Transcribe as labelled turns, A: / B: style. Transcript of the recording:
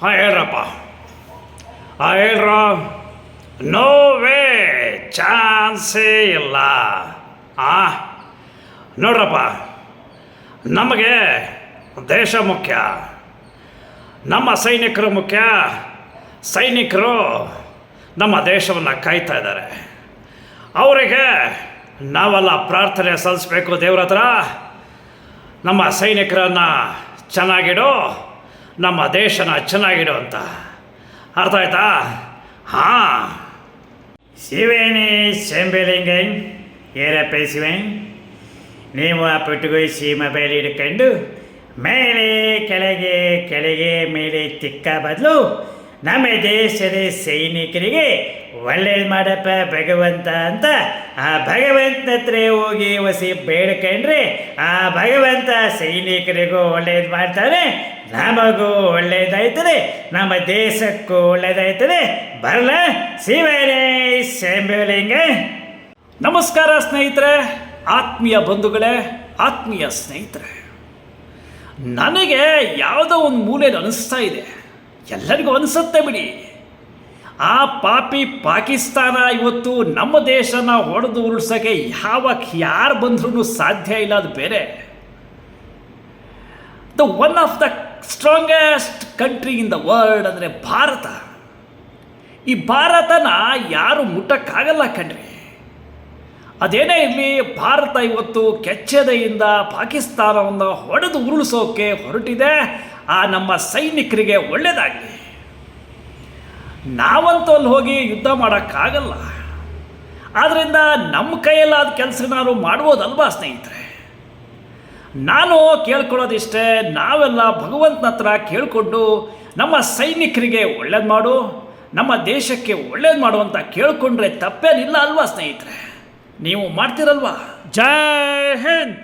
A: ಹಾಂ ಹೇಳ್ರಪ್ಪ. ಹಾಂ ಹೇಳ್ರ. No way, ಚಾನ್ಸೇ ಇಲ್ಲ. ನೋಡ್ರಪ್ಪ, ನಮಗೆ ದೇಶ ಮುಖ್ಯ, ನಮ್ಮ ಸೈನಿಕರು ಮುಖ್ಯ. ಸೈನಿಕರು ನಮ್ಮ ದೇಶವನ್ನು ಕಾಯ್ತಾ ಇದ್ದಾರೆ. ಅವರಿಗೆ ನಾವೆಲ್ಲ ಪ್ರಾರ್ಥನೆ ಸಲ್ಲಿಸ್ಬೇಕು ದೇವ್ರ ಹತ್ರ. ನಮ್ಮ ಸೈನಿಕರನ್ನು ಚೆನ್ನಾಗಿಡು, ನಮ್ಮ ದೇಶನ ಚೆನ್ನಾಗಿಡು ಅಂತ. ಅರ್ಥ ಆಯ್ತಾ? ಹಾಂ.
B: ಶಿವೇನೇ ಶಂಬೆಲಿಂಗೈ ಏರಪ್ಪ ಶಿವೈ, ನೀವು ಆ ಪುಟ್ಟುಗೊಳಿಸಿ ಮೊಬೈಲ್ ಹಿಡ್ಕೊಂಡು ಮೇಲೆ ಕೆಳಗೆ ಕೆಳಗೆ ಮೇಲೆ ತಿಕ್ಕ ಬದಲು ನಮ್ಮ ದೇಶದ ಸೈನಿಕರಿಗೆ ಒಳ್ಳೇದು ಮಾಡಪ್ಪ ಭಗವಂತ ಅಂತ ಆ ಭಗವಂತ ಹತ್ರ ಹೋಗಿ ಹೊಸಿ ಬೇಡ್ಕೊಂಡ್ರೆ ಆ ಭಗವಂತ ಸೈನಿಕರಿಗೂ ಒಳ್ಳೇದು ಮಾಡ್ತಾನೆ, ನಮಗೂ ಒಳ್ಳೇದಾಯ್ತದೆ, ನಮ್ಮ ದೇಶಕ್ಕೂ ಒಳ್ಳೇದಾಯ್ತದೆ. ಬರಲ ಶಿವನೇ ಶಂಭುಲಿಂಗ.
A: ನಮಸ್ಕಾರ ಸ್ನೇಹಿತರೆ, ಆತ್ಮೀಯ ಬಂಧುಗಳೇ, ಆತ್ಮೀಯ ಸ್ನೇಹಿತರೆ. ನನಗೆ ಯಾವುದೋ ಒಂದು ಮೂಲೆಯಲ್ಲಿ ಅನಿಸ್ತಾ ಇದೆ, ಎಲ್ಲರಿಗೂ ಅನಿಸುತ್ತೆ ಬಿಡಿ. ಆ ಪಾಪಿ ಪಾಕಿಸ್ತಾನ ಇವತ್ತು ನಮ್ಮ ದೇಶನ ಹೊಡೆದು ಉರುಳ್ಸೋಕ್ಕೆ ಯಾರು ಬಂದ್ರೂ ಸಾಧ್ಯ ಇಲ್ಲ. ಅದು ಬೇರೆ. One of the strongest country in the world ಅಂದರೆ ಭಾರತ. ಈ ಭಾರತನ ಯಾರು ಮುಟ್ಟಕ್ಕಾಗಲ್ಲ ಕಣ್ರಿ. ಅದೇನೇ ಇರಲಿ, ಭಾರತ ಇವತ್ತು ಕೆಚ್ಚೆದೆಯಿಂದ ಪಾಕಿಸ್ತಾನವನ್ನು ಹೊಡೆದು ಉರುಳಿಸೋಕೆ ಹೊರಟಿದೆ. ಆ ನಮ್ಮ ಸೈನಿಕರಿಗೆ ಒಳ್ಳೆಯದಾಗಲಿ. ನಾವಂತೂ ಅಲ್ಲಿ ಹೋಗಿ ಯುದ್ಧ ಮಾಡೋಕ್ಕಾಗಲ್ಲ. ಆದ್ದರಿಂದ ನಮ್ಮ ಕೈಯಲ್ಲಾದ ಕೆಲಸ ನಾವು ಮಾಡ್ಬೋದಲ್ವಾ ಸ್ನೇಹಿತರೆ? ನಾನು ಕೇಳ್ಕೊಳ್ಳೋದಿಷ್ಟೇ, ನಾವೆಲ್ಲ ಭಗವಂತನ ಹತ್ರ ಕೇಳಿಕೊಂಡು ನಮ್ಮ ಸೈನಿಕರಿಗೆ ಒಳ್ಳೇದು ಮಾಡು, ನಮ್ಮ ದೇಶಕ್ಕೆ ಒಳ್ಳೇದು ಮಾಡು ಅಂತ ಕೇಳಿಕೊಂಡ್ರೆ ತಪ್ಪೇನಿಲ್ಲ ಅಲ್ವಾ ಸ್ನೇಹಿತರೆ? ನೀವು ಮಾಡ್ತೀರಲ್ವಾ? ಜೈ ಹಿಂದ್.